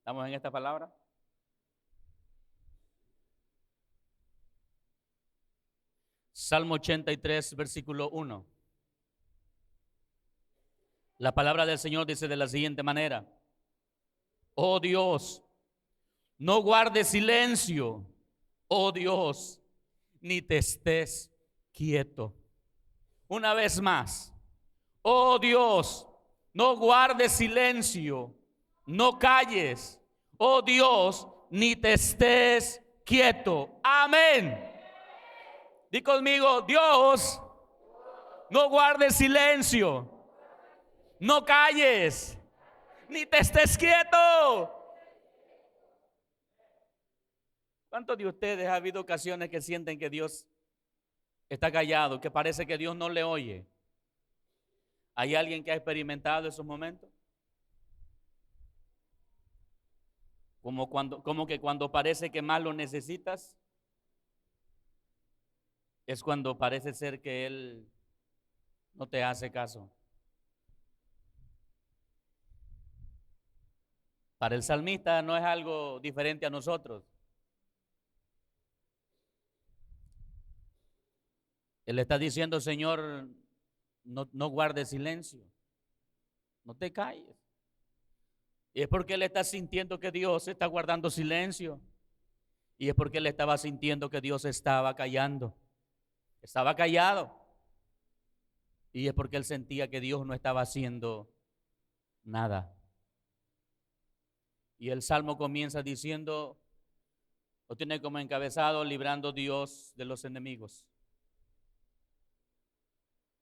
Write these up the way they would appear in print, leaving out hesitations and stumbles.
¿Estamos en esta palabra? Salmo 83, versículo 1. La palabra del Señor dice de la siguiente manera: oh Dios, no guardes silencio, oh Dios, ni te estés quieto. Una vez más, oh Dios, no guardes silencio, no calles, oh Dios, ni te estés quieto. Amén. Di conmigo: Dios, no guardes silencio, no calles, ni te estés quieto. ¿Cuántos de ustedes ha habido ocasiones que sienten que Dios está callado, que parece que Dios no le oye? ¿Hay alguien que ha experimentado esos momentos? Como que cuando parece que más lo necesitas, es cuando parece ser que Él no te hace caso. Para el salmista no es algo diferente a nosotros. Él está diciendo: Señor, no guardes silencio, no te calles. Y es porque él está sintiendo que Dios está guardando silencio. Y es porque él estaba sintiendo que Dios estaba callando. Estaba callado. Y es porque él sentía que Dios no estaba haciendo nada. Y el salmo comienza diciendo, o tiene como encabezado: librando Dios de los enemigos.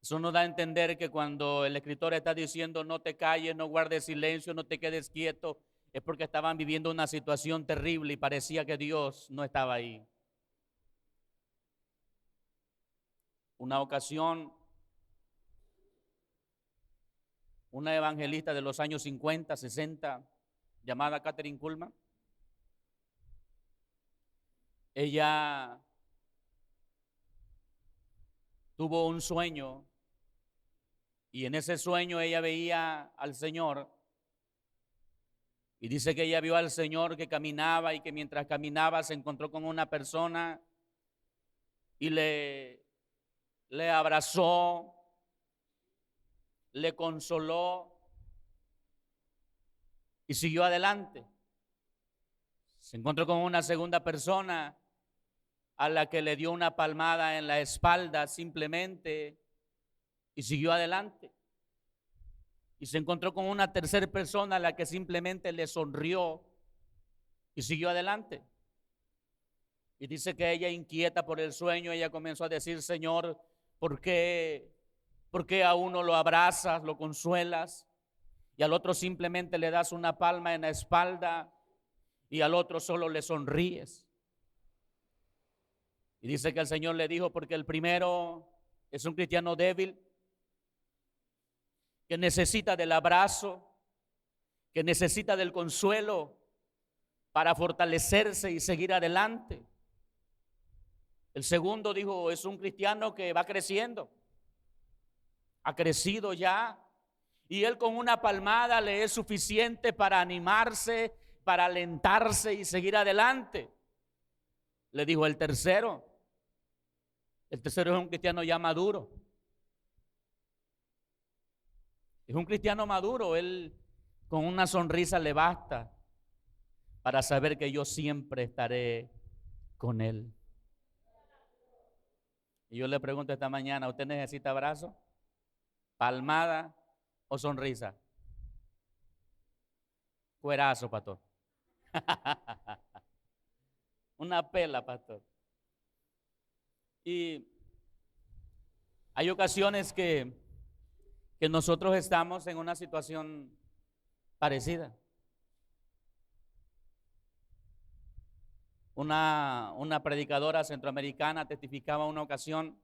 Eso nos da a entender que cuando el escritor está diciendo no te calles, no guardes silencio, no te quedes quieto, es porque estaban viviendo una situación terrible y parecía que Dios no estaba ahí. Una ocasión, una evangelista de los años 50, 60, llamada Kathryn Kuhlman, ella tuvo un sueño y en ese sueño ella veía al Señor. Y dice que ella vio al Señor que caminaba y que mientras caminaba se encontró con una persona y le abrazó, le consoló y siguió adelante. Se encontró con una segunda persona a la que le dio una palmada en la espalda simplemente y siguió adelante. Y se encontró con una tercera persona a la que simplemente le sonrió y siguió adelante. Y dice que ella, inquieta por el sueño, ella comenzó a decir: Señor, ¿por qué a uno lo abrazas, lo consuelas, y al otro simplemente le das una palma en la espalda y al otro solo le sonríes? Y dice que el Señor le dijo: porque el primero es un cristiano débil, que necesita del abrazo, que necesita del consuelo para fortalecerse y seguir adelante. El segundo, dijo, es un cristiano que va creciendo, ha crecido ya, y él con una palmada le es suficiente para animarse, para alentarse y seguir adelante. Le dijo el tercero es un cristiano ya maduro. Es un cristiano maduro, él con una sonrisa le basta para saber que yo siempre estaré con él. Y yo le pregunto esta mañana: ¿usted necesita abrazo, palmada o sonrisa? Cuerazo, pastor. Una pela, pastor. Y hay ocasiones que nosotros estamos en una situación parecida. Una predicadora centroamericana testificaba una ocasión.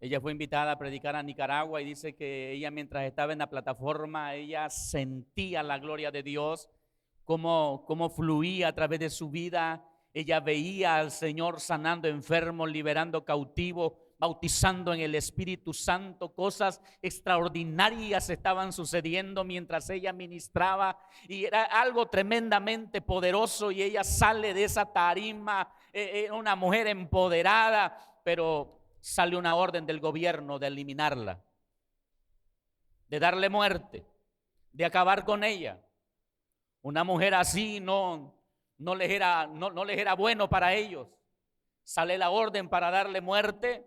Ella fue invitada a predicar a Nicaragua y dice que ella, mientras estaba en la plataforma, ella sentía la gloria de Dios, cómo fluía a través de su vida. Ella veía al Señor sanando enfermos, liberando cautivos, bautizando en el Espíritu Santo. Cosas extraordinarias estaban sucediendo mientras ella ministraba y era algo tremendamente poderoso, y ella sale de esa tarima, una mujer empoderada, pero sale una orden del gobierno de eliminarla, de darle muerte, de acabar con ella. Una mujer así no les era bueno para ellos. Sale la orden para darle muerte,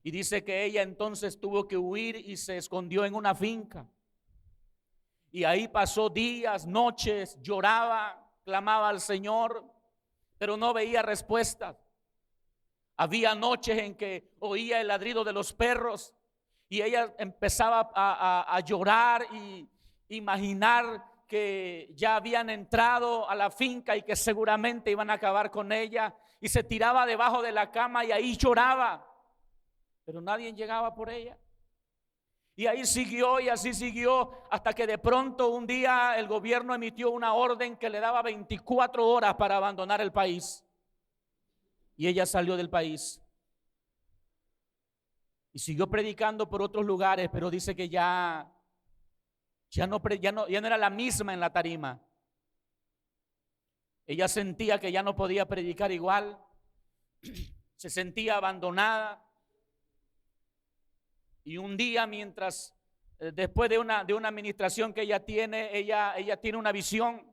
y dice que ella entonces tuvo que huir y se escondió en una finca. Y ahí pasó días, noches, lloraba, clamaba al Señor, pero no veía respuesta. Había noches en que oía el ladrido de los perros y ella empezaba a llorar y imaginar que ya habían entrado a la finca y que seguramente iban a acabar con ella, y se tiraba debajo de la cama y ahí lloraba, pero nadie llegaba por ella. Y ahí siguió y así siguió, hasta que de pronto un día el gobierno emitió una orden que le daba 24 horas para abandonar el país. Y ella salió del país y siguió predicando por otros lugares, pero dice que ya no era la misma en la tarima. Ella sentía que ya no podía predicar igual, se sentía abandonada. Y un día, mientras, después de una administración que ella tiene una visión,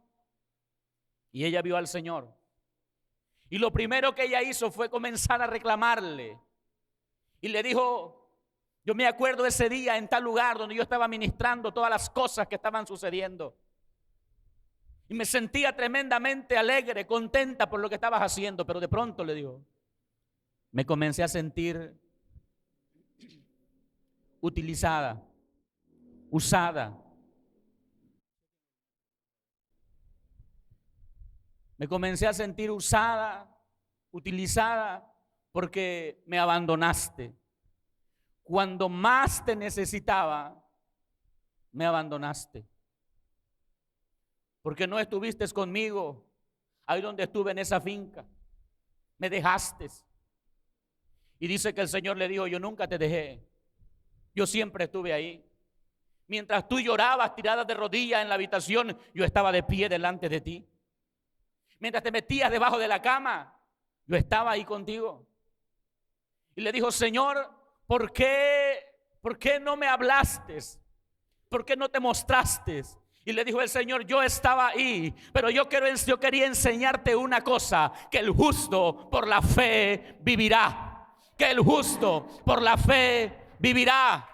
y ella vio al Señor. Y lo primero que ella hizo fue comenzar a reclamarle. Y le dijo: yo me acuerdo ese día en tal lugar donde yo estaba ministrando todas las cosas que estaban sucediendo. Y me sentía tremendamente alegre, contenta por lo que estabas haciendo. Pero de pronto, le dijo, me comencé a sentir utilizada, usada. Me comencé a sentir usada, utilizada, porque me abandonaste. Cuando más te necesitaba, me abandonaste. Porque no estuviste conmigo ahí donde estuve en esa finca. Me dejaste. Y dice que el Señor le dijo: yo nunca te dejé. Yo siempre estuve ahí. Mientras tú llorabas tirada de rodillas en la habitación, yo estaba de pie delante de ti. Mientras te metías debajo de la cama, yo estaba ahí contigo. Y le dijo: Señor, ¿por qué no me hablaste? ¿Por qué no te mostraste? Y le dijo el Señor: yo estaba ahí, pero yo quería enseñarte una cosa, que el justo por la fe vivirá. Que el justo por la fe vivirá.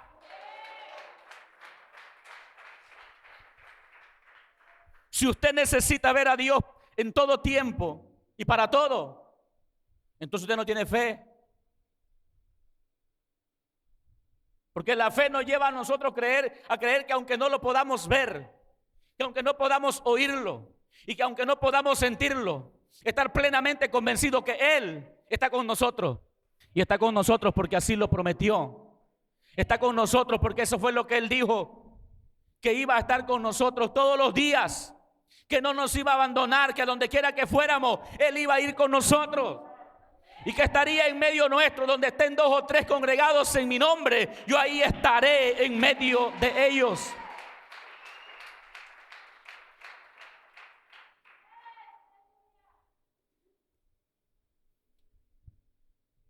Si usted necesita ver a Dios en todo tiempo y para todo, entonces usted no tiene fe. Porque la fe nos lleva a nosotros a creer que aunque no lo podamos ver, que aunque no podamos oírlo, y que aunque no podamos sentirlo, estar plenamente convencido que Él está con nosotros. Y está con nosotros porque así lo prometió. Está con nosotros porque eso fue lo que Él dijo, que iba a estar con nosotros todos los días, que no nos iba a abandonar, que a donde quiera que fuéramos, Él iba a ir con nosotros. Y que estaría en medio nuestro. Donde estén 2 o 3 congregados en mi nombre, yo ahí estaré en medio de ellos.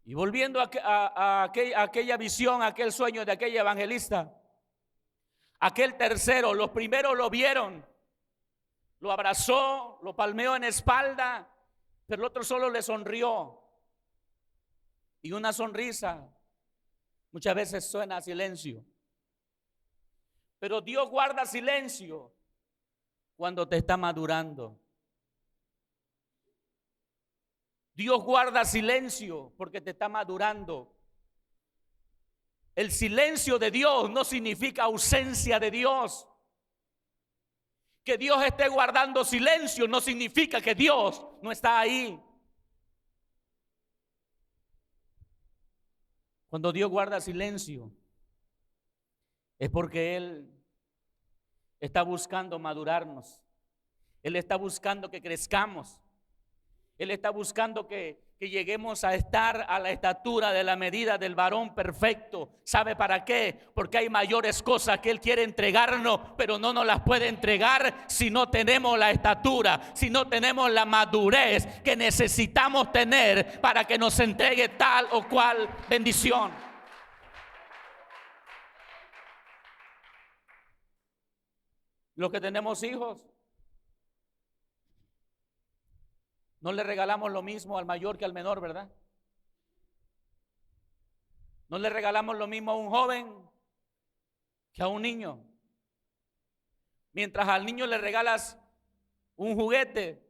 Y volviendo a aquella visión, a aquel sueño de aquella evangelista, aquel tercero, los primeros lo vieron, lo abrazó, lo palmeó en la espalda, pero el otro solo le sonrió. Y una sonrisa muchas veces suena a silencio. Pero Dios guarda silencio cuando te está madurando. Dios guarda silencio porque te está madurando. El silencio de Dios no significa ausencia de Dios. Que Dios esté guardando silencio no significa que Dios no está ahí. Cuando Dios guarda silencio, es porque Él está buscando madurarnos. Él está buscando que crezcamos. Él está buscando que que lleguemos a estar a la estatura de la medida del varón perfecto. ¿Sabe para qué? Porque hay mayores cosas que Él quiere entregarnos, pero no nos las puede entregar si no tenemos la estatura, si no tenemos la madurez que necesitamos tener para que nos entregue tal o cual bendición. Los que tenemos hijos, no le regalamos lo mismo al mayor que al menor, ¿verdad? No le regalamos lo mismo a un joven que a un niño. Mientras al niño le regalas un juguete,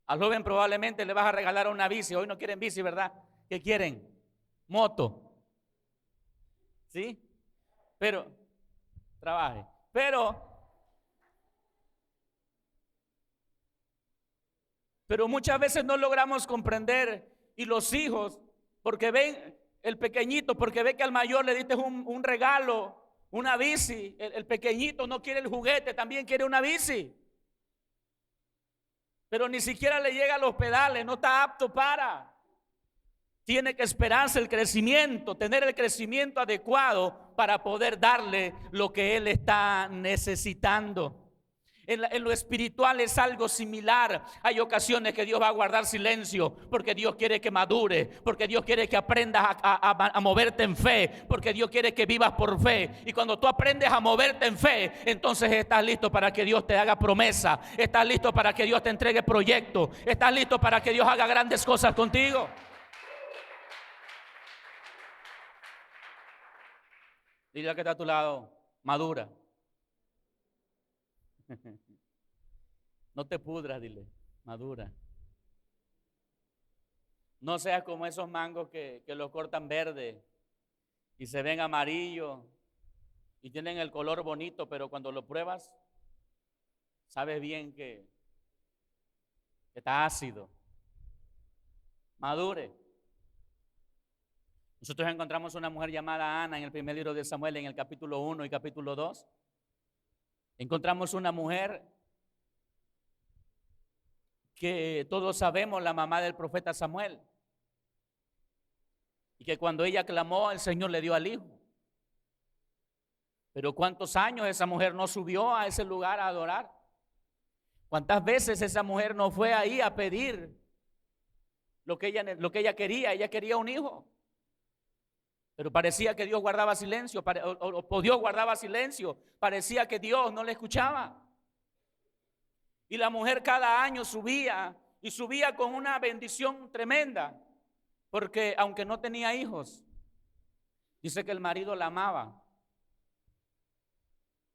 al joven probablemente le vas a regalar una bici. Hoy no quieren bici, ¿verdad? ¿Qué quieren? Moto. ¿Sí? Pero, trabaje. Pero muchas veces no logramos comprender, y los hijos, porque ven el pequeñito, porque ve que al mayor le diste un regalo, una bici, el pequeñito no quiere el juguete, también quiere una bici, pero ni siquiera le llega a los pedales, no está apto para. Tiene que esperarse el crecimiento, tener el crecimiento adecuado para poder darle lo que él está necesitando. En lo espiritual es algo similar. Hay ocasiones que Dios va a guardar silencio porque Dios quiere que madure, porque Dios quiere que aprendas a moverte en fe, porque Dios quiere que vivas por fe. Y cuando tú aprendes a moverte en fe, entonces estás listo para que Dios te haga promesa, estás listo para que Dios te entregue proyectos, estás listo para que Dios haga grandes cosas contigo. Dile al que está a tu lado, madura. No te pudras, dile, madura. No seas como esos mangos que los cortan verde y se ven amarillos y tienen el color bonito, pero cuando lo pruebas, sabes bien que está ácido. Madure. Nosotros encontramos una mujer llamada Ana en el primer libro de Samuel, en el capítulo 1 y capítulo 2. Encontramos una mujer que todos sabemos, la mamá del profeta Samuel, y que cuando ella clamó, el Señor le dio al hijo. Pero ¿cuántos años esa mujer no subió a ese lugar a adorar? ¿Cuántas veces esa mujer no fue ahí a pedir lo que ella quería? Ella quería un hijo, pero parecía que Dios guardaba silencio, o Dios guardaba silencio, parecía que Dios no le escuchaba. Y la mujer cada año subía, y subía con una bendición tremenda, porque aunque no tenía hijos, dice que el marido la amaba.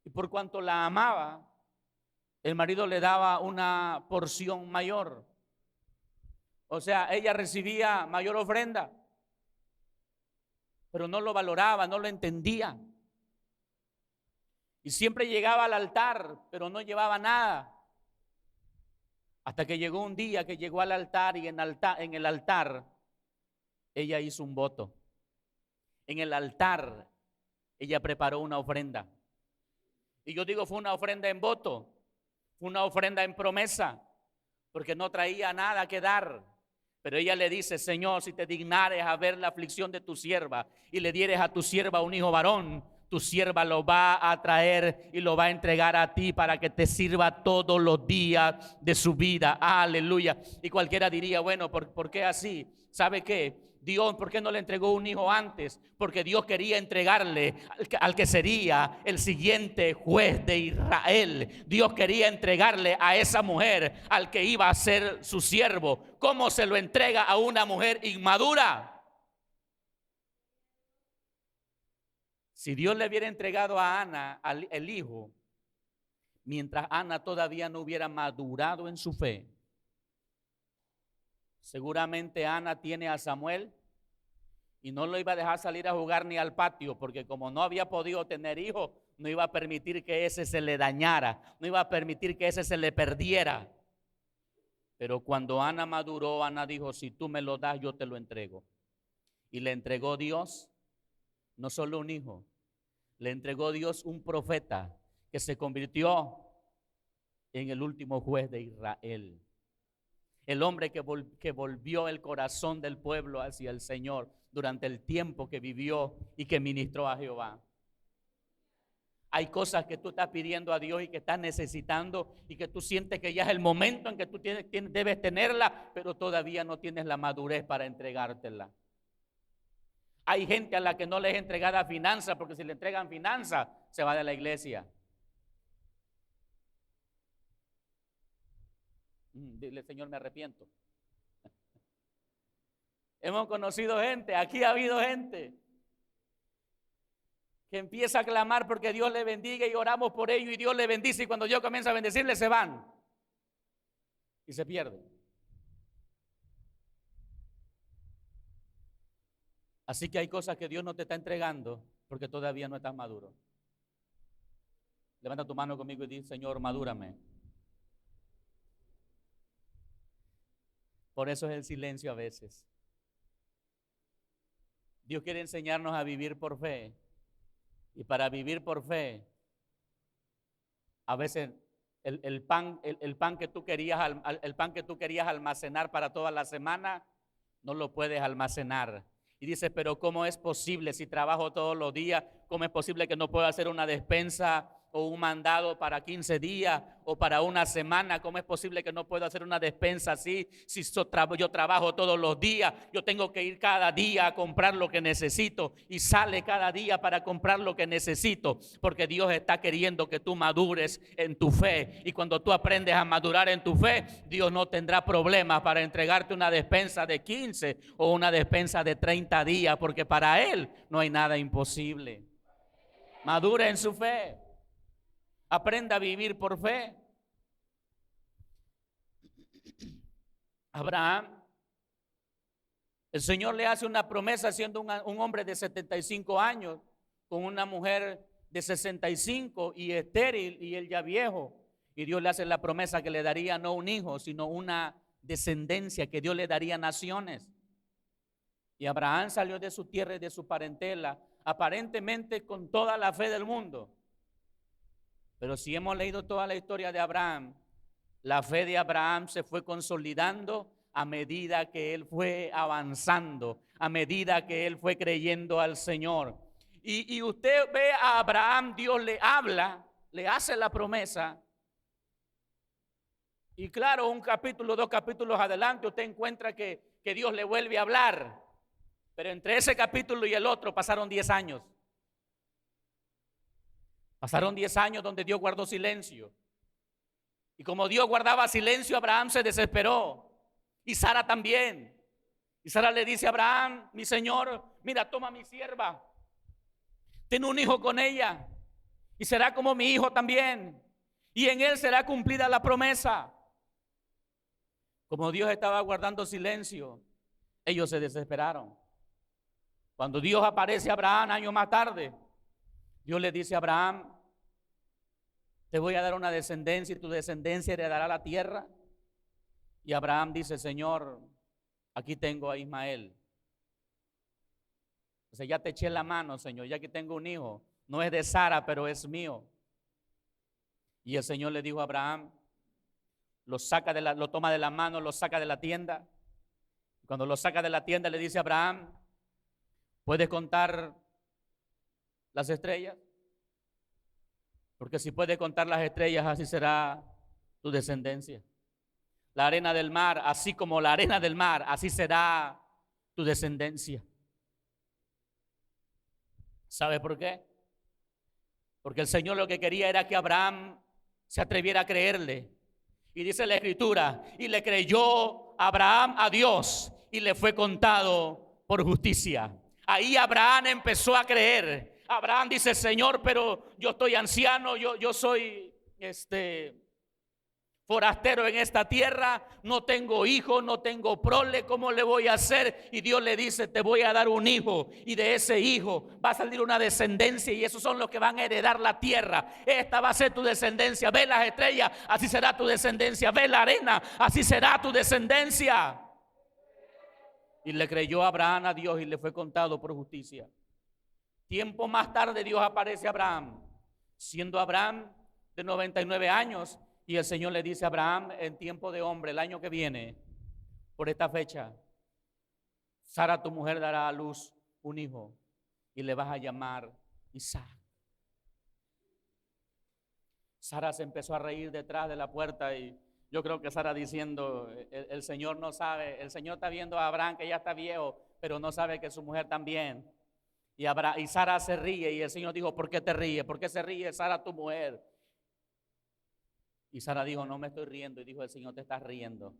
Y por cuanto la amaba, el marido le daba una porción mayor. O sea, ella recibía mayor ofrenda, pero no lo valoraba, no lo entendía. Y siempre llegaba al altar, pero no llevaba nada. Hasta que llegó un día que llegó al altar, y en el altar ella hizo un voto. En el altar ella preparó una ofrenda. Y yo digo, fue una ofrenda en voto, fue una ofrenda en promesa, porque no traía nada que dar. Pero ella le dice: Señor, si te dignares a ver la aflicción de tu sierva y le dieres a tu sierva un hijo varón, tu sierva lo va a traer y lo va a entregar a ti para que te sirva todos los días de su vida. Aleluya. Y cualquiera diría, bueno, ¿por qué así? ¿Sabe qué? Dios, ¿por qué no le entregó un hijo antes? Porque Dios quería entregarle al que sería el siguiente juez de Israel. Dios quería entregarle a esa mujer al que iba a ser su siervo. ¿Cómo se lo entrega a una mujer inmadura? Si Dios le hubiera entregado a Ana el hijo, mientras Ana todavía no hubiera madurado en su fe, seguramente Ana tiene a Samuel y no lo iba a dejar salir a jugar ni al patio, porque como no había podido tener hijo, no iba a permitir que ese se le dañara, no iba a permitir que ese se le perdiera. Pero cuando Ana maduró, Ana dijo: si tú me lo das, yo te lo entrego. Y le entregó Dios no solo un hijo, le entregó Dios un profeta que se convirtió en el último juez de Israel. El hombre que volvió el corazón del pueblo hacia el Señor durante el tiempo que vivió y que ministró a Jehová. Hay cosas que tú estás pidiendo a Dios y que estás necesitando y que tú sientes que ya es el momento en que tú debes tenerla, pero todavía no tienes la madurez para entregártela. Hay gente a la que no les es entregada finanzas, porque si le entregan finanzas, se va de la iglesia. Dile, Señor, me arrepiento. Hemos conocido gente, aquí ha habido gente que empieza a clamar porque Dios le bendiga y oramos por ello y Dios le bendice, y cuando Dios comienza a bendecirle se van y se pierden. Así que hay cosas que Dios no te está entregando porque todavía no estás maduro. Levanta tu mano conmigo y di, Señor, madúrame. Por eso es el silencio a veces. Dios quiere enseñarnos a vivir por fe. Y para vivir por fe, a veces el pan que tú querías almacenar para toda la semana, no lo puedes almacenar. Y dice, pero ¿cómo es posible si trabajo todos los días? ¿Cómo es posible que no pueda hacer una despensa o un mandado para 15 días o para una semana? ¿Cómo es posible que no pueda hacer una despensa así? Si yo trabajo todos los días, yo tengo que ir cada día a comprar lo que necesito y sale cada día para comprar lo que necesito, porque Dios está queriendo que tú madures en tu fe, y cuando tú aprendes a madurar en tu fe, Dios no tendrá problemas para entregarte una despensa de 15 o una despensa de 30 días, porque para Él no hay nada imposible. Madure en su fe. Aprenda a vivir por fe. Abraham, el Señor le hace una promesa siendo un hombre de 75 años con una mujer de 65 y estéril, y él ya viejo. Y Dios le hace la promesa que le daría no un hijo, sino una descendencia, que Dios le daría naciones. Y Abraham salió de su tierra y de su parentela, aparentemente con toda la fe del mundo. Pero si hemos leído toda la historia de Abraham, la fe de Abraham se fue consolidando a medida que él fue avanzando, a medida que él fue creyendo al Señor. Y usted ve a Abraham, Dios le habla, le hace la promesa. Y claro, un capítulo, 2 capítulos adelante, usted encuentra que Dios le vuelve a hablar. Pero entre ese capítulo y el otro pasaron 10 años. Pasaron 10 años donde Dios guardó silencio. Y como Dios guardaba silencio, Abraham se desesperó. Y Sara también. Y Sara le dice a Abraham, mi señor, mira, toma mi sierva. Ten un hijo con ella. Y será como mi hijo también. Y en él será cumplida la promesa. Como Dios estaba guardando silencio, ellos se desesperaron. Cuando Dios aparece a Abraham años más tarde, Dios le dice a Abraham, te voy a dar una descendencia y tu descendencia heredará la tierra. Y Abraham dice, Señor, aquí tengo a Ismael. O sea, ya te eché la mano, Señor, ya que tengo un hijo. No es de Sara, pero es mío. Y el Señor le dijo a Abraham, lo toma de la mano, lo saca de la tienda. Cuando lo saca de la tienda le dice a Abraham, ¿puedes contar las estrellas? Porque si puedes contar las estrellas, así será tu descendencia. La arena del mar, así como la arena del mar, así será tu descendencia. ¿Sabe por qué? Porque el Señor lo que quería era que Abraham se atreviera a creerle. Y dice la Escritura, y le creyó Abraham a Dios y le fue contado por justicia. Ahí Abraham empezó a creer. Abraham dice, Señor, pero yo estoy anciano, yo soy forastero en esta tierra, no tengo hijo, no tengo prole, ¿cómo le voy a hacer? Y Dios le dice, te voy a dar un hijo, y de ese hijo va a salir una descendencia, y esos son los que van a heredar la tierra. Esta va a ser tu descendencia. Ve las estrellas, así será tu descendencia. Ve la arena, así será tu descendencia. Y le creyó Abraham a Dios y le fue contado por justicia. Tiempo más tarde Dios aparece a Abraham, siendo Abraham de 99 años, y el Señor le dice a Abraham, en tiempo de hombre, el año que viene, por esta fecha, Sara, tu mujer, dará a luz un hijo y le vas a llamar Isaac. Sara se empezó a reír detrás de la puerta y yo creo que Sara diciendo, el Señor no sabe, el Señor está viendo a Abraham que ya está viejo, pero no sabe que su mujer también. Y Sara se ríe y el Señor dijo, ¿por qué te ríes? ¿Por qué se ríe Sara, tu mujer? Y Sara dijo, no me estoy riendo. Y dijo, el Señor, te estás riendo,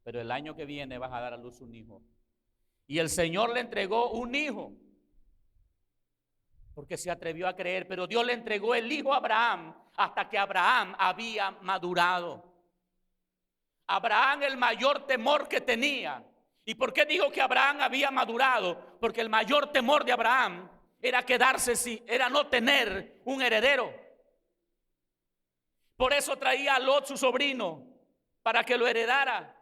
pero el año que viene vas a dar a luz un hijo. Y el Señor le entregó un hijo, porque se atrevió a creer, pero Dios le entregó el hijo a Abraham hasta que Abraham había madurado. Abraham, el mayor temor que tenía. ¿Y por qué dijo que Abraham había madurado? Porque el mayor temor de Abraham era era no tener un heredero. Por eso traía a Lot, su sobrino, para que lo heredara.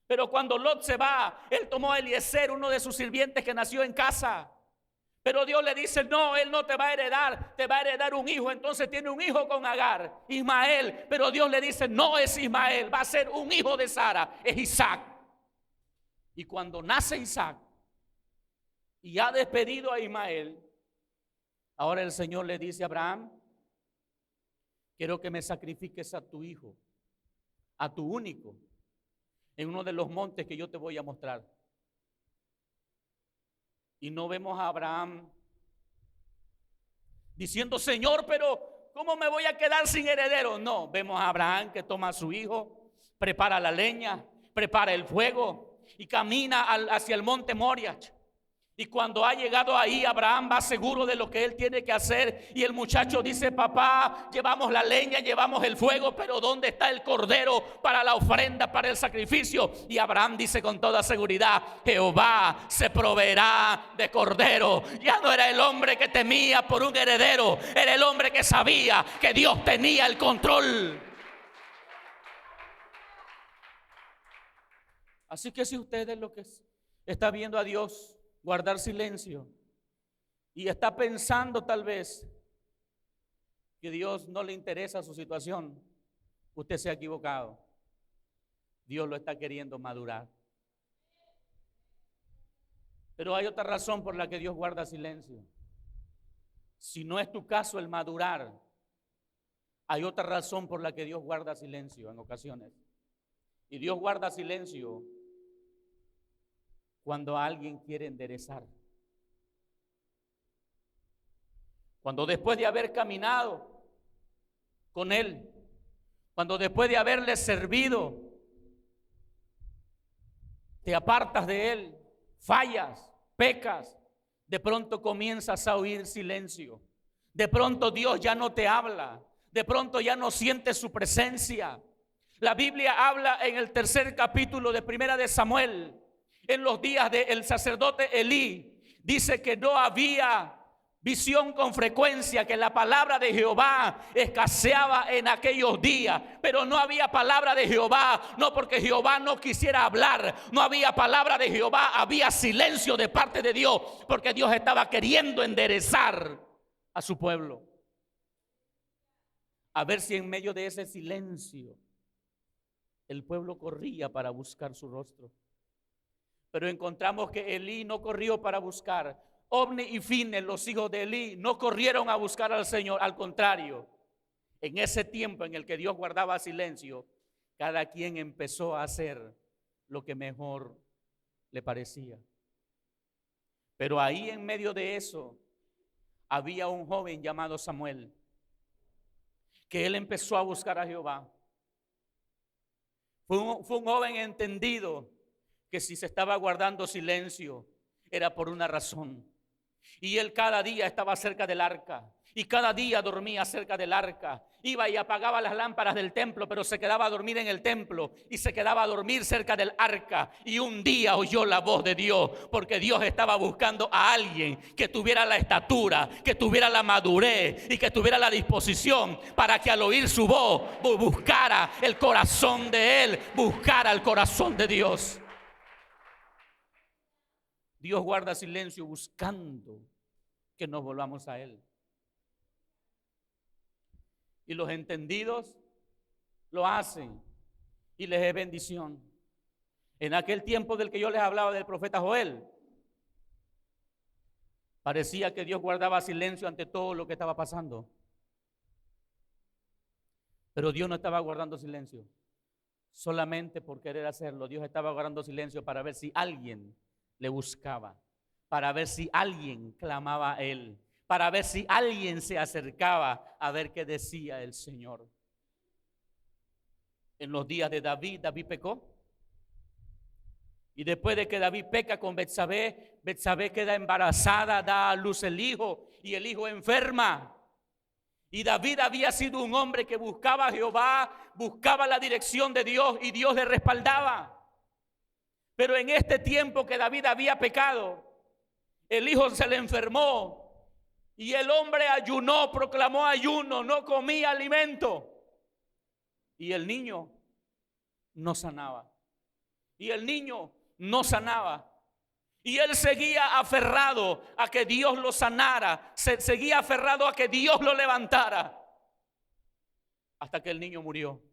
Pero cuando Lot se va, él tomó a Eliezer, uno de sus sirvientes que nació en casa. Pero Dios le dice, no, él no te va a heredar, te va a heredar un hijo. Entonces tiene un hijo con Agar, Ismael. Pero Dios le dice, no es Ismael, va a ser un hijo de Sara, es Isaac. Y cuando nace Isaac y ha despedido a Ismael, ahora el Señor le dice a Abraham, quiero que me sacrifiques a tu hijo, a tu único, en uno de los montes que yo te voy a mostrar. Y no vemos a Abraham diciendo, Señor, pero ¿cómo me voy a quedar sin heredero? No, vemos a Abraham que toma a su hijo, prepara la leña, prepara el fuego y camina hacia el monte Moria. Y cuando ha llegado ahí, Abraham va seguro de lo que él tiene que hacer. Y el muchacho dice, papá, llevamos la leña, llevamos el fuego, pero ¿dónde está el cordero para la ofrenda, para el sacrificio? Y Abraham dice con toda seguridad, Jehová se proveerá de cordero. Ya no era el hombre que temía por un heredero, era el hombre que sabía que Dios tenía el control. Así que si usted es lo que está viendo a Dios guardar silencio y está pensando tal vez que Dios no le interesa su situación, usted se ha equivocado. Dios lo está queriendo madurar. Pero hay otra razón por la que Dios guarda silencio. Si no es tu caso el madurar, hay otra razón por la que Dios guarda silencio en ocasiones. Y Dios guarda silencio cuando alguien quiere enderezar. Cuando después de haber caminado con Él, cuando después de haberle servido, te apartas de Él, fallas, pecas, de pronto comienzas a oír silencio. De pronto Dios ya no te habla, de pronto ya no sientes su presencia. La Biblia habla en el 3er capítulo de Primera de Samuel, en los días del sacerdote Elí, dice que no había visión con frecuencia, que la palabra de Jehová escaseaba en aquellos días, pero no había palabra de Jehová, no porque Jehová no quisiera hablar, no había palabra de Jehová, había silencio de parte de Dios, porque Dios estaba queriendo enderezar a su pueblo. A ver si en medio de ese silencio el pueblo corría para buscar su rostro. Pero encontramos que Elí no corrió para buscar. Ofni y Fines, los hijos de Elí, no corrieron a buscar al Señor. Al contrario, en ese tiempo en el que Dios guardaba silencio, cada quien empezó a hacer lo que mejor le parecía. Pero ahí en medio de eso había un joven llamado Samuel, que él empezó a buscar a Jehová. Fue un joven entendido que si se estaba guardando silencio era por una razón. Y él cada día estaba cerca del arca y cada día dormía cerca del arca. Iba y apagaba las lámparas del templo, pero se quedaba a dormir en el templo y se quedaba a dormir cerca del arca. Y un día oyó la voz de Dios, porque Dios estaba buscando a alguien que tuviera la estatura, que tuviera la madurez y que tuviera la disposición para que al oír su voz buscara el corazón de él, buscara el corazón de Dios. Dios guarda silencio buscando que nos volvamos a Él. Y los entendidos lo hacen y les es bendición. En aquel tiempo del que yo les hablaba del profeta Joel, parecía que Dios guardaba silencio ante todo lo que estaba pasando. Pero Dios no estaba guardando silencio solamente por querer hacerlo. Dios estaba guardando silencio para ver si alguien le buscaba, para ver si alguien clamaba a Él, para ver si alguien se acercaba a ver qué decía el Señor. En los días de David, David pecó. Y después de que David peca con Betsabé, Betsabé queda embarazada, da a luz el hijo y el hijo enferma. Y David había sido un hombre que buscaba a Jehová, buscaba la dirección de Dios y Dios le respaldaba. Pero en este tiempo que David había pecado, el hijo se le enfermó y el hombre ayunó, proclamó ayuno, no comía alimento. Y el niño no sanaba. Y el niño no sanaba. Y él seguía aferrado a que Dios lo sanara, seguía aferrado a que Dios lo levantara, hasta que el niño murió.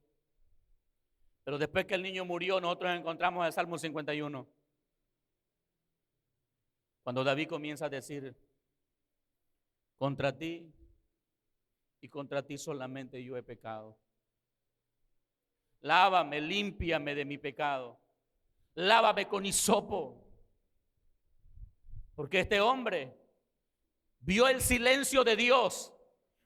Pero después que el niño murió, nosotros encontramos el Salmo 51, cuando David comienza a decir: contra ti y contra ti solamente yo he pecado. Lávame, límpiame de mi pecado, lávame con hisopo. Porque este hombre vio el silencio de Dios,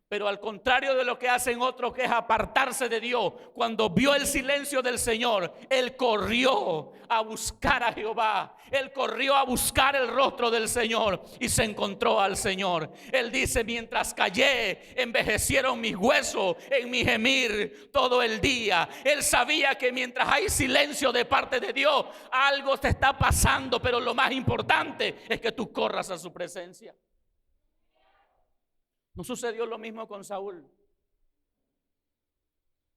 pero al contrario de lo que hacen otros, que es apartarse de Dios, cuando vio el silencio del Señor, él corrió a buscar a Jehová, él corrió a buscar el rostro del Señor y se encontró al Señor. Él dice: mientras callé, envejecieron mis huesos en mi gemir todo el día. Él sabía que mientras hay silencio de parte de Dios, algo te está pasando, pero lo más importante es que tú corras a su presencia. ¿No sucedió lo mismo con Saúl?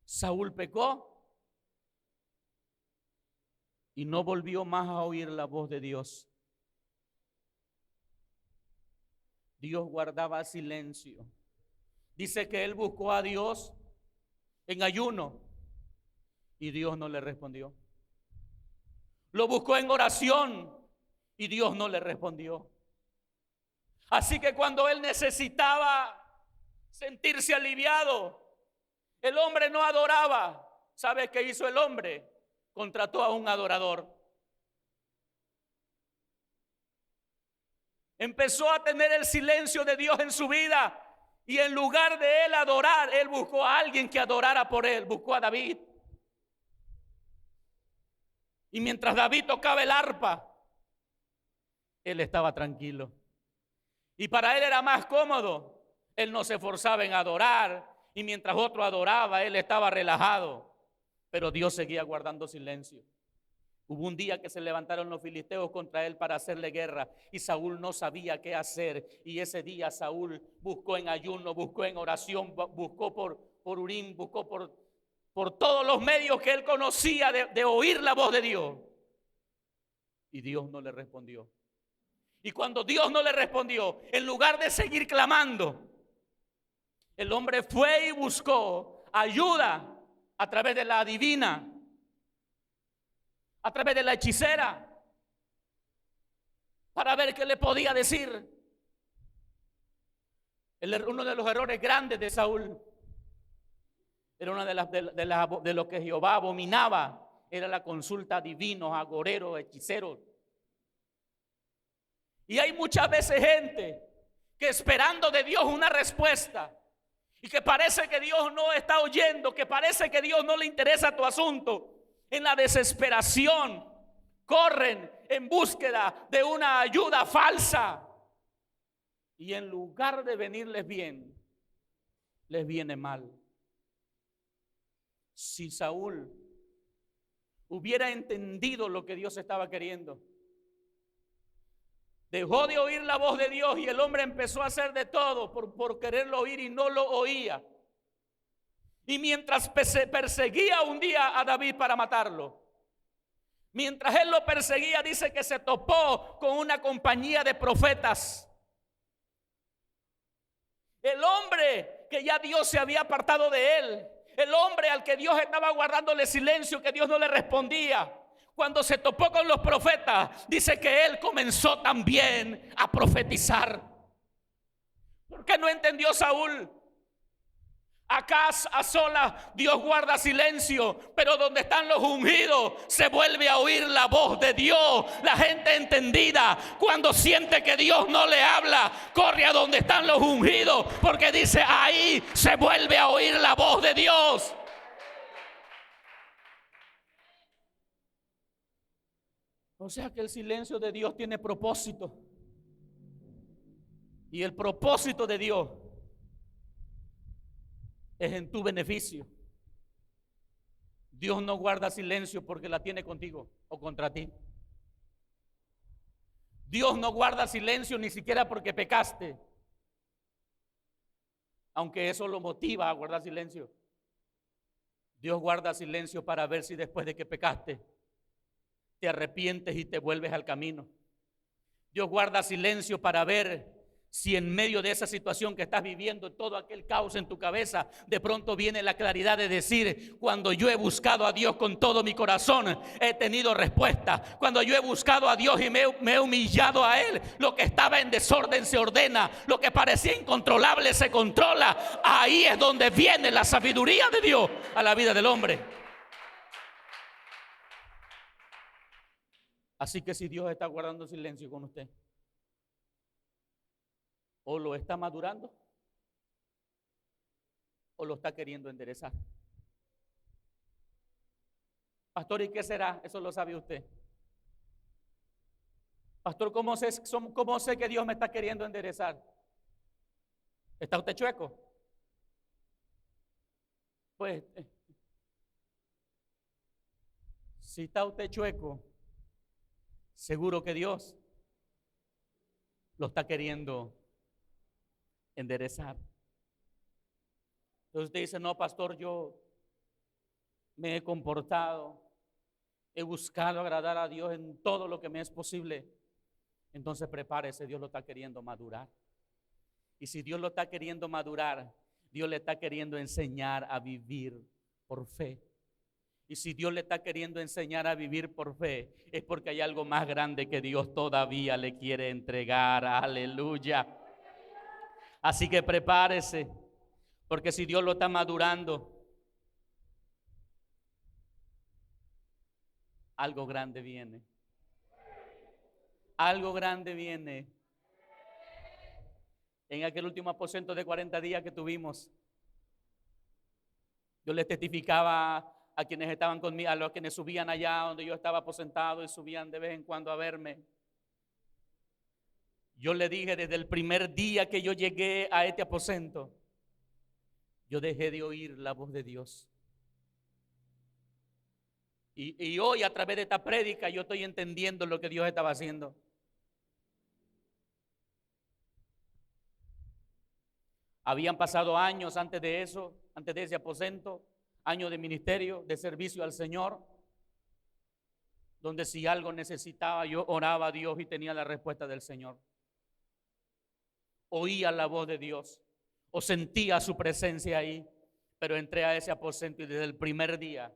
Saúl pecó y no volvió más a oír la voz de Dios. Dios guardaba silencio. Dice que él buscó a Dios en ayuno y Dios no le respondió. Lo buscó en oración y Dios no le respondió. Así que cuando él necesitaba sentirse aliviado, el hombre no adoraba. ¿Sabe qué hizo el hombre? Contrató a un adorador. Empezó a tener el silencio de Dios en su vida y en lugar de él adorar, él buscó a alguien que adorara por él. Buscó a David. Y mientras David tocaba el arpa, él estaba tranquilo. Y para él era más cómodo. Él no se esforzaba en adorar. Y mientras otro adoraba, él estaba relajado. Pero Dios seguía guardando silencio. Hubo un día que se levantaron los filisteos contra él para hacerle guerra. Y Saúl no sabía qué hacer. Y ese día Saúl buscó en ayuno, buscó en oración, buscó por Urim, buscó por todos los medios que él conocía de oír la voz de Dios. Y Dios no le respondió. Y cuando Dios no le respondió, en lugar de seguir clamando, el hombre fue y buscó ayuda a través de la adivina, a través de la hechicera, para ver qué le podía decir. Uno de los errores grandes de Saúl era una de lo que Jehová abominaba, era la consulta a divinos, agoreros, hechiceros. Y hay muchas veces gente que esperando de Dios una respuesta y que parece que Dios no está oyendo, que parece que Dios no le interesa tu asunto. En la desesperación corren en búsqueda de una ayuda falsa y en lugar de venirles bien, les viene mal. Si Saúl hubiera entendido lo que Dios estaba queriendo, dejó de oír la voz de Dios y el hombre empezó a hacer de todo por quererlo oír y no lo oía. Y mientras perseguía un día a David para matarlo, mientras él lo perseguía, dice que se topó con una compañía de profetas. El hombre que ya Dios se había apartado de él, el hombre al que Dios estaba guardándole silencio, que Dios no le respondía. Cuando se topó con los profetas, dice que él comenzó también a profetizar. ¿Por qué no entendió Saúl? Acá a solas Dios guarda silencio, pero donde están los ungidos se vuelve a oír la voz de Dios. La gente entendida, cuando siente que Dios no le habla, corre a donde están los ungidos, porque dice, ahí se vuelve a oír la voz de Dios. O sea que el silencio de Dios tiene propósito. Y el propósito de Dios es en tu beneficio. Dios no guarda silencio porque la tiene contigo o contra ti. Dios no guarda silencio ni siquiera porque pecaste, aunque eso lo motiva a guardar silencio. Dios guarda silencio para ver si después de que pecaste te arrepientes y te vuelves al camino. Dios guarda silencio para ver si en medio de esa situación que estás viviendo, todo aquel caos en tu cabeza, de pronto viene la claridad de decir, cuando yo he buscado a Dios con todo mi corazón, he tenido respuesta. Cuando yo he buscado a Dios y me he humillado a Él, lo que estaba en desorden se ordena, lo que parecía incontrolable se controla. Ahí es donde viene la sabiduría de Dios a la vida del hombre. Así que si Dios está guardando silencio con usted, o lo está madurando, o lo está queriendo enderezar. Pastor, ¿y qué será? Eso lo sabe usted. Pastor, ¿cómo sé que Dios me está queriendo enderezar? ¿Está usted chueco? Pues, si está usted chueco, seguro que Dios lo está queriendo enderezar. Entonces usted dice, no, pastor, yo me he comportado, he buscado agradar a Dios en todo lo que me es posible. Entonces prepárese, Dios lo está queriendo madurar. Y si Dios lo está queriendo madurar, Dios le está queriendo enseñar a vivir por fe. Y si Dios le está queriendo enseñar a vivir por fe, es porque hay algo más grande que Dios todavía le quiere entregar. Aleluya. Así que prepárese, porque si Dios lo está madurando, algo grande viene. Algo grande viene. En aquel último aposento de 40 días que tuvimos, yo les testificaba a quienes estaban conmigo, a los quienes subían allá donde yo estaba aposentado y subían de vez en cuando a verme. Yo le dije desde el primer día que yo llegué a este aposento, yo dejé de oír la voz de Dios. Y hoy a través de esta prédica yo estoy entendiendo lo que Dios estaba haciendo. Habían pasado años antes de eso, antes de ese aposento, años de ministerio, de servicio al Señor, donde si algo necesitaba yo oraba a Dios y tenía la respuesta del Señor. Oía la voz de Dios o sentía su presencia ahí, pero entré a ese aposento y desde el primer día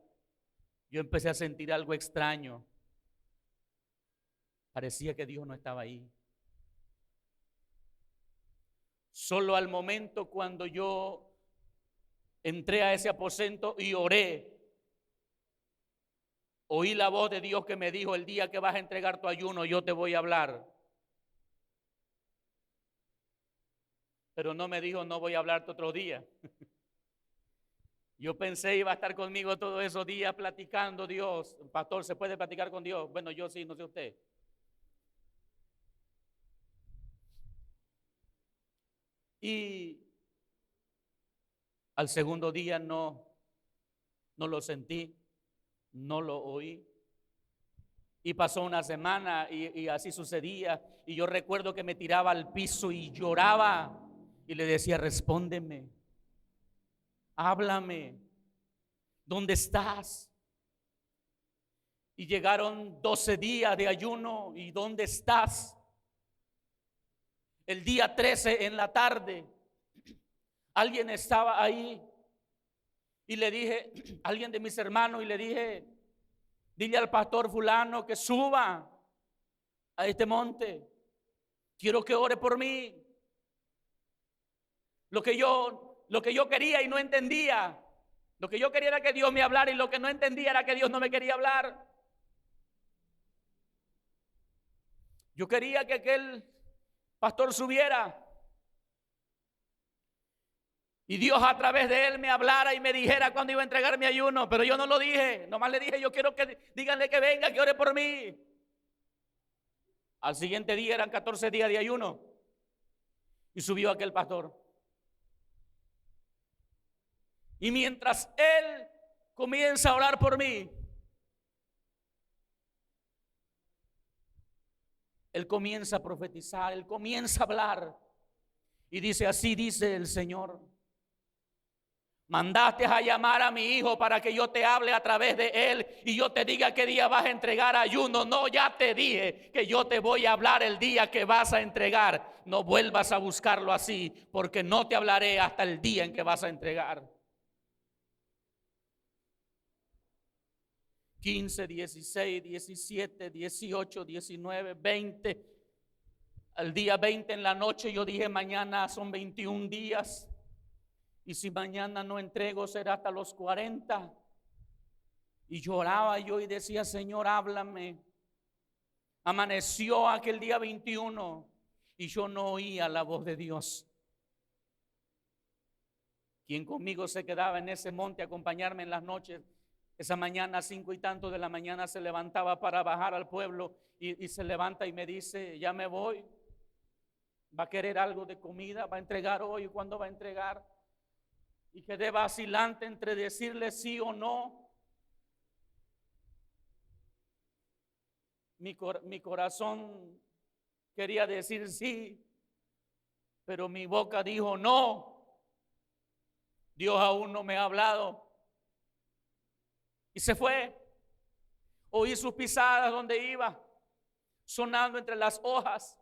yo empecé a sentir algo extraño. Parecía que Dios no estaba ahí. Solo al momento cuando yo entré a ese aposento y oré, oí la voz de Dios que me dijo, el día que vas a entregar tu ayuno, yo te voy a hablar. Pero no me dijo, no voy a hablarte otro día. Yo pensé iba a estar conmigo todos esos días platicando. Dios, pastor, ¿se puede platicar con Dios? Bueno, yo sí, no sé usted. Y al segundo día no lo sentí, no lo oí. Y pasó una semana y así sucedía. Y yo recuerdo que me tiraba al piso y lloraba y le decía, respóndeme, háblame, ¿dónde estás? Y llegaron 12 días de ayuno y ¿dónde estás? El día 13 en la tarde, alguien estaba ahí y le dije, alguien de mis hermanos, y le dije, Dile al pastor fulano que suba a este monte. Quiero que ore por mí. Lo que yo quería y no entendía. Lo que yo quería era que Dios me hablara y lo que no entendía era que Dios no me quería hablar. Yo quería que aquel pastor subiera y Dios a través de él me hablara y me dijera cuándo iba a entregar mi ayuno, pero yo no lo dije. Nomás le dije, yo quiero que díganle que venga, que ore por mí. Al siguiente día eran 14 días de ayuno y subió aquel pastor. Y mientras él comienza a orar por mí, él comienza a profetizar, él comienza a hablar y dice, así dice el Señor: mandaste a llamar a mi hijo para que yo te hable a través de él y yo te diga qué día vas a entregar ayuno. No, ya te dije que yo te voy a hablar el día que vas a entregar. No vuelvas a buscarlo así, porque no te hablaré hasta el día en que vas a entregar. 15, 16, 17, 18, 19, 20. Al día 20 en la noche yo dije, mañana son 21 días. Y si mañana no entrego será hasta los 40. Y lloraba yo y decía, Señor, háblame. Amaneció aquel día 21 y yo no oía la voz de Dios. Quien conmigo se quedaba en ese monte a acompañarme en las noches, esa mañana 5 y tanto de la mañana se levantaba para bajar al pueblo y se levanta y me dice, ya me voy. ¿Va a querer algo de comida? ¿Va a entregar hoy? ¿Cuándo va a entregar? Y quedé vacilante entre decirle sí o no. Mi corazón quería decir sí, pero mi boca dijo no. Dios aún no me ha hablado. Y se fue. Oí sus pisadas donde iba, sonando entre las hojas.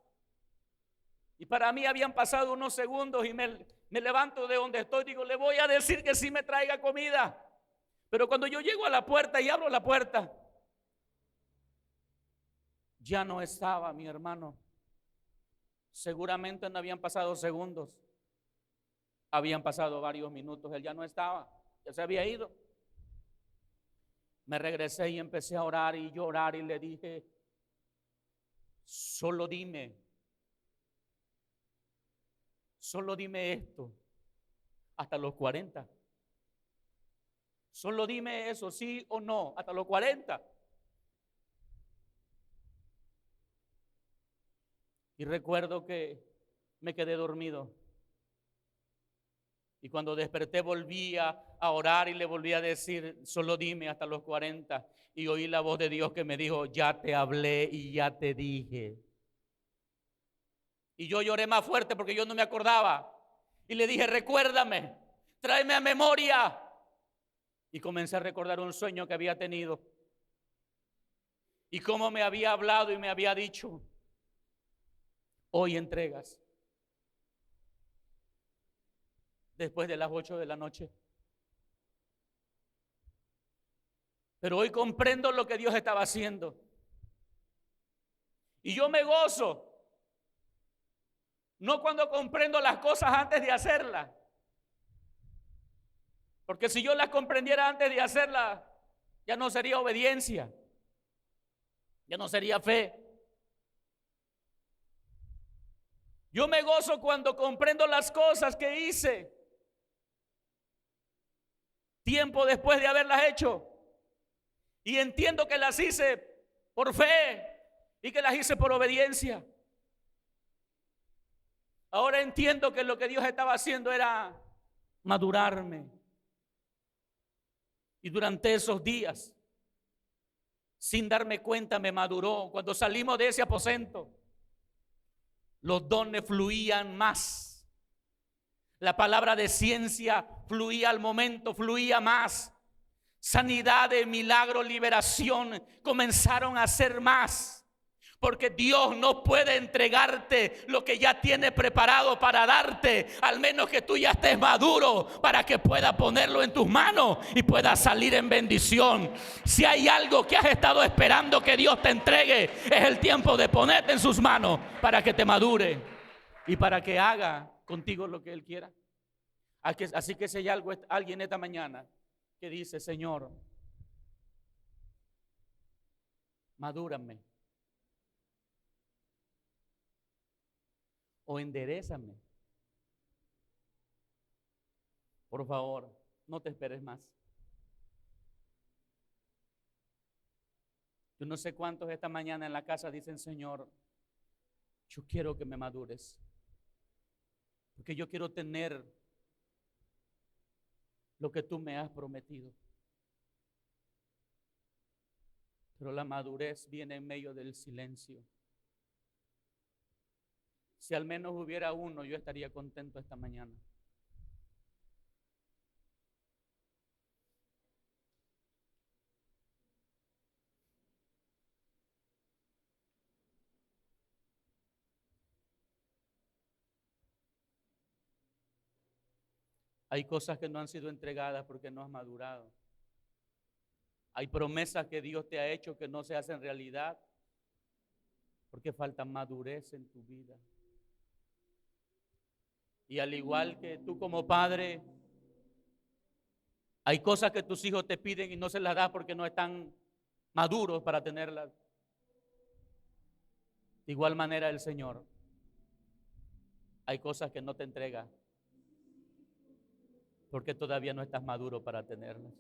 Y para mí habían pasado unos segundos y me levanto de donde estoy. Digo, le voy a decir que sí me traiga comida. Pero cuando yo llego a la puerta y abro la puerta, ya no estaba mi hermano. Seguramente no habían pasado segundos, habían pasado varios minutos. Él ya no estaba, ya se había ido. Me regresé y empecé a orar y llorar y le dije, solo dime esto, hasta los 40. Solo dime eso, sí o no, hasta los 40. Y recuerdo que me quedé dormido. Y cuando desperté volví a orar y le volví a decir, solo dime hasta los 40. Y oí la voz de Dios que me dijo, ya te hablé y ya te dije. Y yo lloré más fuerte porque yo no me acordaba. Y le dije, recuérdame, tráeme a memoria. Y comencé a recordar un sueño que había tenido. Y cómo me había hablado y me había dicho, hoy entregas. Después de las 8 de la noche. Pero hoy comprendo lo que Dios estaba haciendo. Y yo me gozo. No cuando comprendo las cosas antes de hacerlas. Porque si yo las comprendiera antes de hacerlas, ya no sería obediencia. Ya no sería fe. Yo me gozo cuando comprendo las cosas que hice tiempo después de haberlas hecho. Y entiendo que las hice por fe y que las hice por obediencia. Ahora entiendo que lo que Dios estaba haciendo era madurarme. Y durante esos días, sin darme cuenta, me maduró. Cuando salimos de ese aposento, los dones fluían más. La palabra de ciencia fluía al momento, fluía más. Sanidad, milagro, liberación comenzaron a ser más. Porque Dios no puede entregarte lo que ya tiene preparado para darte, al menos que tú ya estés maduro para que pueda ponerlo en tus manos y pueda salir en bendición. Si hay algo que has estado esperando que Dios te entregue, es el tiempo de ponerte en sus manos para que te madure y para que haga contigo lo que Él quiera. Así que si hay alguien esta mañana que dice: Señor, madúrame o enderézame, por favor, no te esperes más. Yo no sé cuántos esta mañana en la casa dicen: Señor, yo quiero que me madures, porque yo quiero tener lo que tú me has prometido. Pero la madurez viene en medio del silencio. Si al menos hubiera uno, yo estaría contento esta mañana. Hay cosas que no han sido entregadas porque no has madurado. Hay promesas que Dios te ha hecho que no se hacen realidad porque falta madurez en tu vida. Y al igual que tú como padre, hay cosas que tus hijos te piden y no se las das porque no están maduros para tenerlas. De igual manera el Señor, hay cosas que no te entrega porque todavía no estás maduro para tenerlas.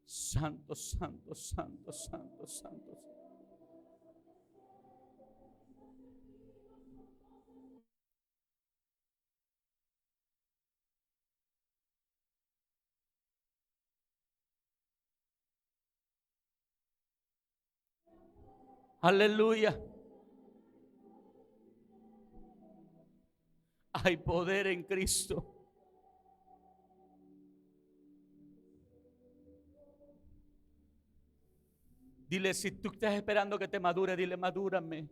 Santo, santo, santo, santo, santo. Aleluya. Hay poder en Cristo. Dile, si tú estás esperando que te madure, dile: madúrame.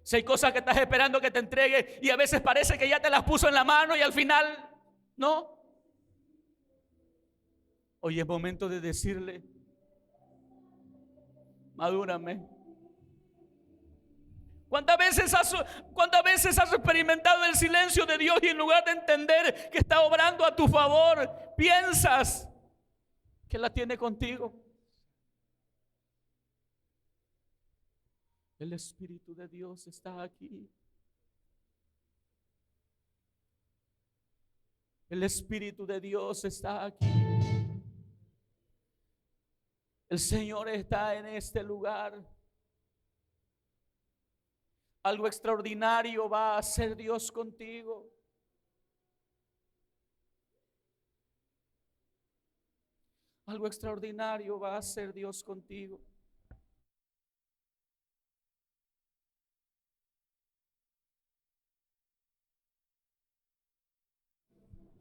Si hay cosas que estás esperando que te entregue y a veces parece que ya te las puso en la mano y al final no. Hoy es momento de decirle: madúrame. ¿Cuántas veces has experimentado el silencio de Dios y en lugar de entender que está obrando a tu favor, piensas que la tiene contigo? El Espíritu de Dios está aquí. El Espíritu de Dios está aquí. El Señor está en este lugar. Algo extraordinario va a hacer Dios contigo. Algo extraordinario va a hacer Dios contigo.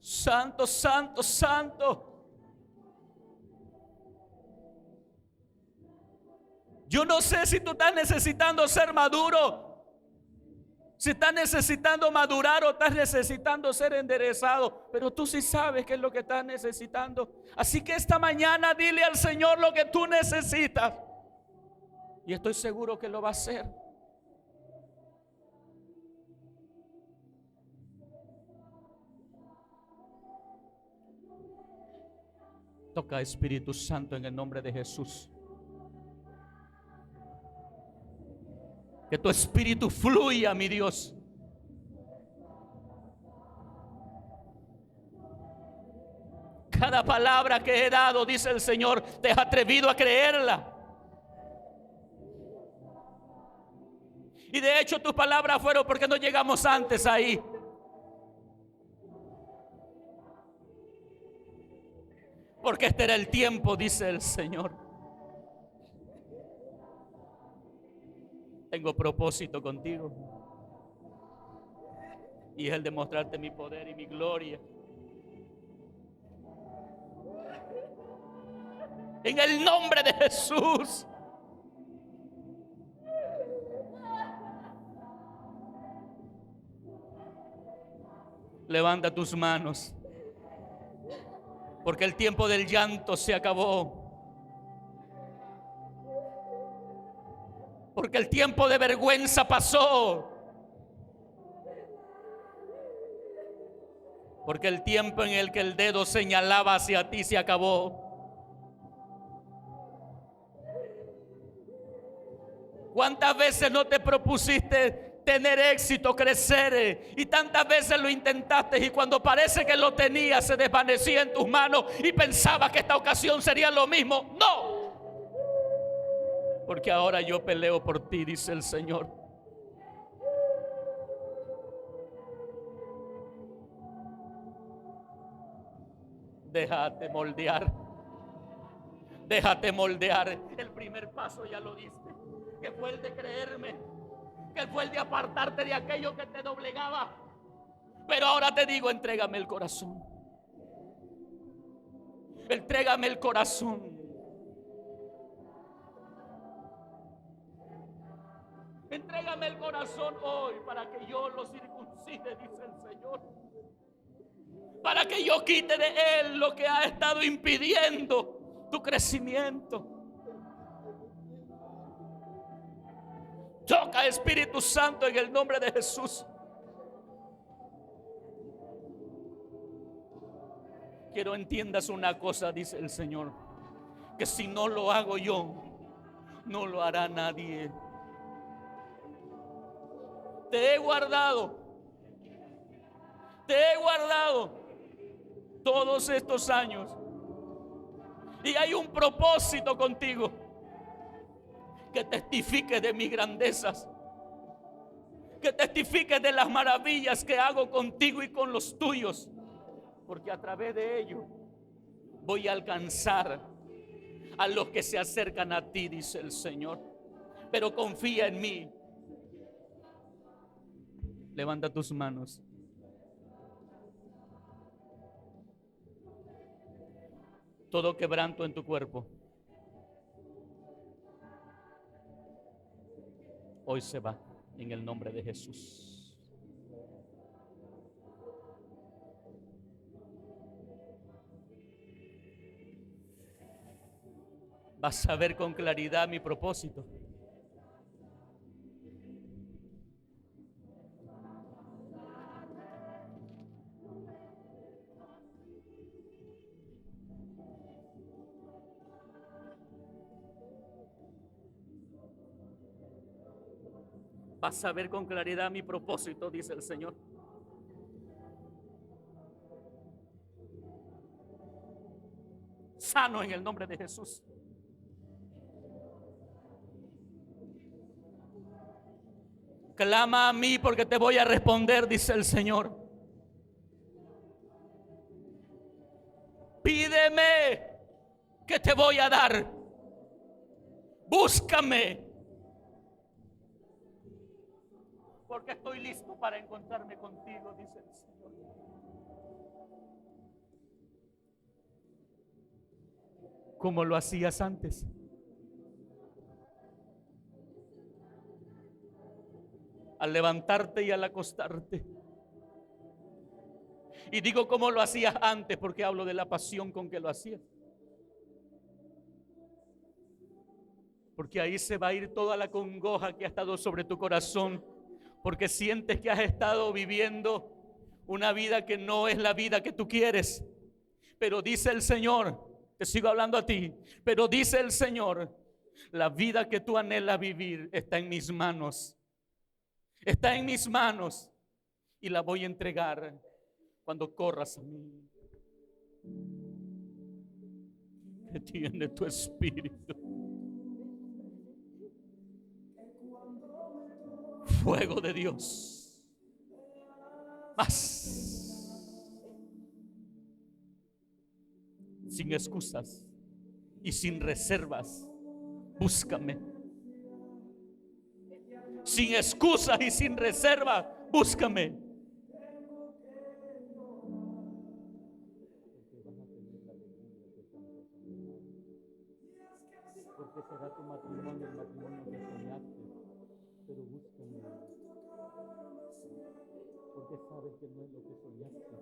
Santo, santo, santo. Yo no sé si tú estás necesitando ser maduro, si estás necesitando madurar o estás necesitando ser enderezado, pero tú sí sabes qué es lo que estás necesitando. Así que esta mañana dile al Señor lo que tú necesitas y estoy seguro que lo va a hacer. Toca, Espíritu Santo, en el nombre de Jesús. Que tu espíritu fluya, mi Dios. Cada palabra que he dado, dice el Señor, te has atrevido a creerla. Y de hecho tus palabras fueron porque no llegamos antes ahí. Porque este era el tiempo, dice el Señor. Tengo propósito contigo. y es el de mostrarte mi poder y mi gloria. En el nombre de Jesús. Levanta tus manos, porque el tiempo del llanto se acabó. Porque el tiempo de vergüenza pasó. Porque el tiempo en el que el dedo señalaba hacia ti se acabó. ¿Cuántas veces no te propusiste tener éxito, crecer? Y tantas veces lo intentaste, y cuando parece que lo tenías se desvanecía en tus manos y pensabas que esta ocasión sería lo mismo. ¡No! Porque ahora yo peleo por ti, dice el Señor. Déjate moldear. Déjate moldear. El primer paso ya lo diste, que fue el de creerme, que fue el de apartarte de aquello que te doblegaba. Pero ahora te digo, entrégame el corazón. Entrégame el corazón. Entrégame el corazón hoy para que yo lo circuncide, dice el Señor. Para que yo quite de él lo que ha estado impidiendo tu crecimiento. Toca, Espíritu Santo, en el nombre de Jesús. Quiero entiendas una cosa, dice el Señor, que si no lo hago yo, no lo hará nadie. Te he guardado todos estos años, y hay un propósito contigo, que testifique de mis grandezas, que testifique de las maravillas que hago contigo y con los tuyos, porque a través de ello voy a alcanzar a los que se acercan a ti, dice el Señor. Pero confía en mí. Levanta tus manos. Todo quebranto en tu cuerpo hoy se va en el nombre de Jesús. Vas a ver con claridad mi propósito. Vas a ver con claridad mi propósito, dice el Señor. Sano en el nombre de Jesús. Clama a mí porque te voy a responder, dice el Señor. Pídeme que te voy a dar. Búscame, porque estoy listo para encontrarme contigo, dice el Señor. Como lo hacías antes. Al levantarte y al acostarte. Y digo como lo hacías antes porque hablo de la pasión con que lo hacías. Porque ahí se va a ir toda la congoja que ha estado sobre tu corazón. Porque sientes que has estado viviendo una vida que no es la vida que tú quieres. Pero dice el Señor, te sigo hablando a ti, pero dice el Señor, la vida que tú anhelas vivir está en mis manos. Está en mis manos y la voy a entregar cuando corras a mí. Que tiene tu espíritu. Fuego de Dios. Más. Sin excusas y sin reservas, búscame. Sin excusas y sin reserva, búscame. Porque será tu matrimonio el matrimonio que soñaste, pero búscame, porque sabes que no es lo que soñaste.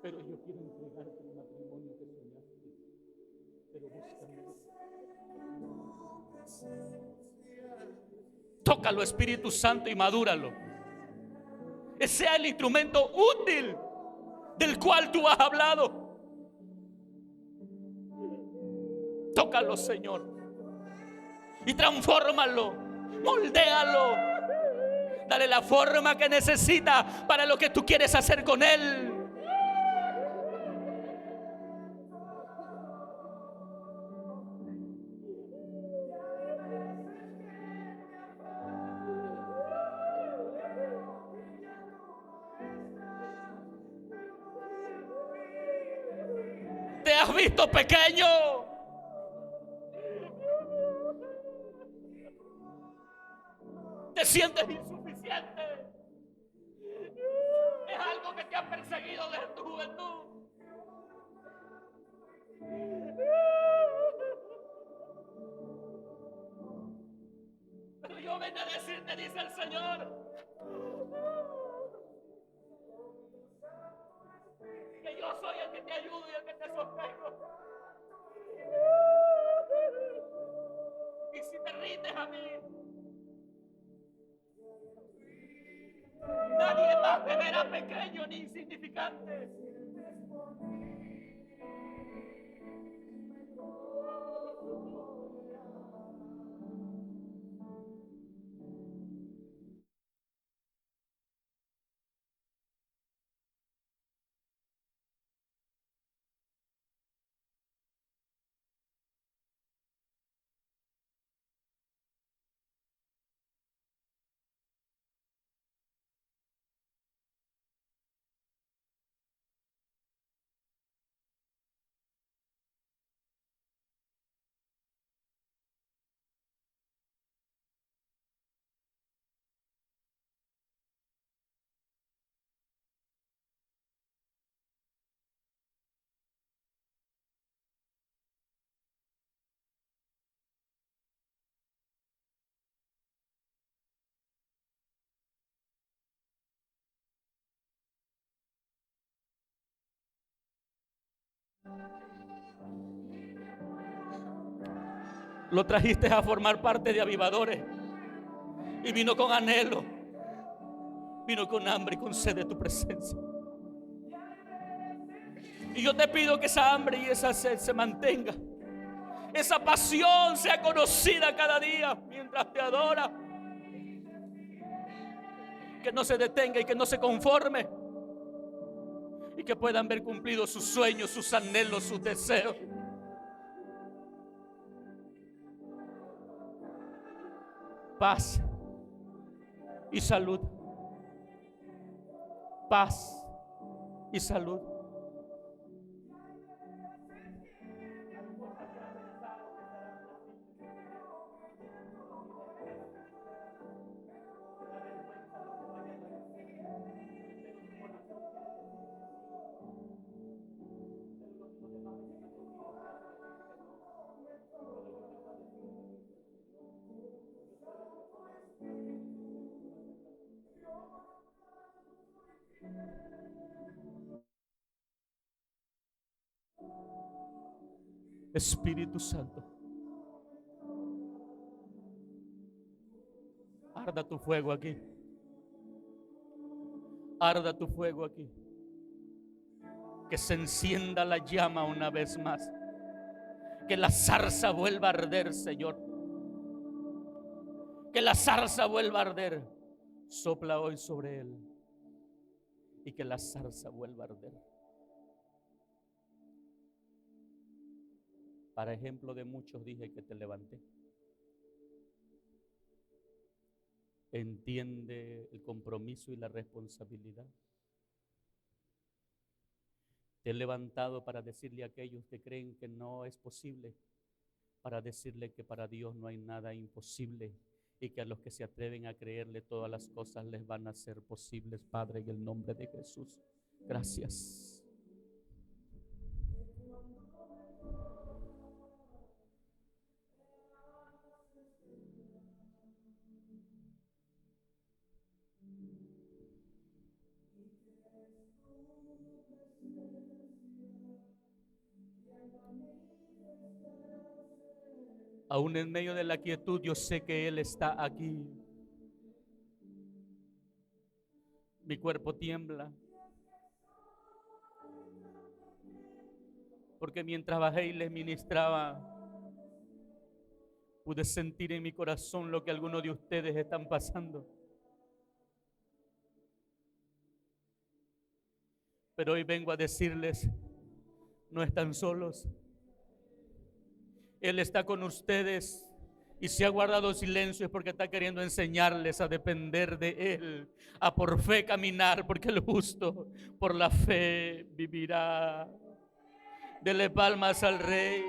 Pero yo quiero entregarte el matrimonio que soñaste, pero búscame. Tócalo, Espíritu Santo, y madúralo. Ese sea el instrumento útil del cual tú has hablado. Tócalo, Señor, y transfórmalo, moldéalo, dale la forma que necesita para lo que tú quieres hacer con él. Te has visto pequeño. Te sientes insuficiente. Es algo que te ha perseguido desde tu juventud. Pero yo vengo a decirte, dice el Señor, que yo soy el que te ayudo y el que te sostengo. Y si te rindes a mí, nadie más te verá pequeño ni insignificante. Lo trajiste a formar parte de avivadores y vino con anhelo, vino con hambre y con sed de tu presencia. Y yo te pido que esa hambre y esa sed se mantenga, esa pasión sea conocida cada día mientras te adora, que no se detenga y que no se conforme, y que puedan ver cumplidos sus sueños, sus anhelos, sus deseos. Paz y salud. Paz y salud. Espíritu Santo, arda tu fuego aquí. Arda tu fuego aquí. Que se encienda la llama una vez más. Que la zarza vuelva a arder, Señor. Que la zarza vuelva a arder. Sopla hoy sobre él. Y que la zarza vuelva a arder. Para ejemplo de muchos dije que te levanté. Entiende el compromiso y la responsabilidad. Te he levantado para decirle a aquellos que creen que no es posible, para decirle que para Dios no hay nada imposible y que a los que se atreven a creerle todas las cosas les van a ser posibles, Padre, en el nombre de Jesús. Gracias. Aún en medio de la quietud, yo sé que Él está aquí. Mi cuerpo tiembla, porque mientras bajé y les ministraba, pude sentir en mi corazón lo que algunos de ustedes están pasando. Pero hoy vengo a decirles, no están solos. Él está con ustedes. Y si ha guardado silencio es porque está queriendo enseñarles a depender de Él, a por fe caminar, porque el justo por la fe vivirá. Dele palmas al Rey.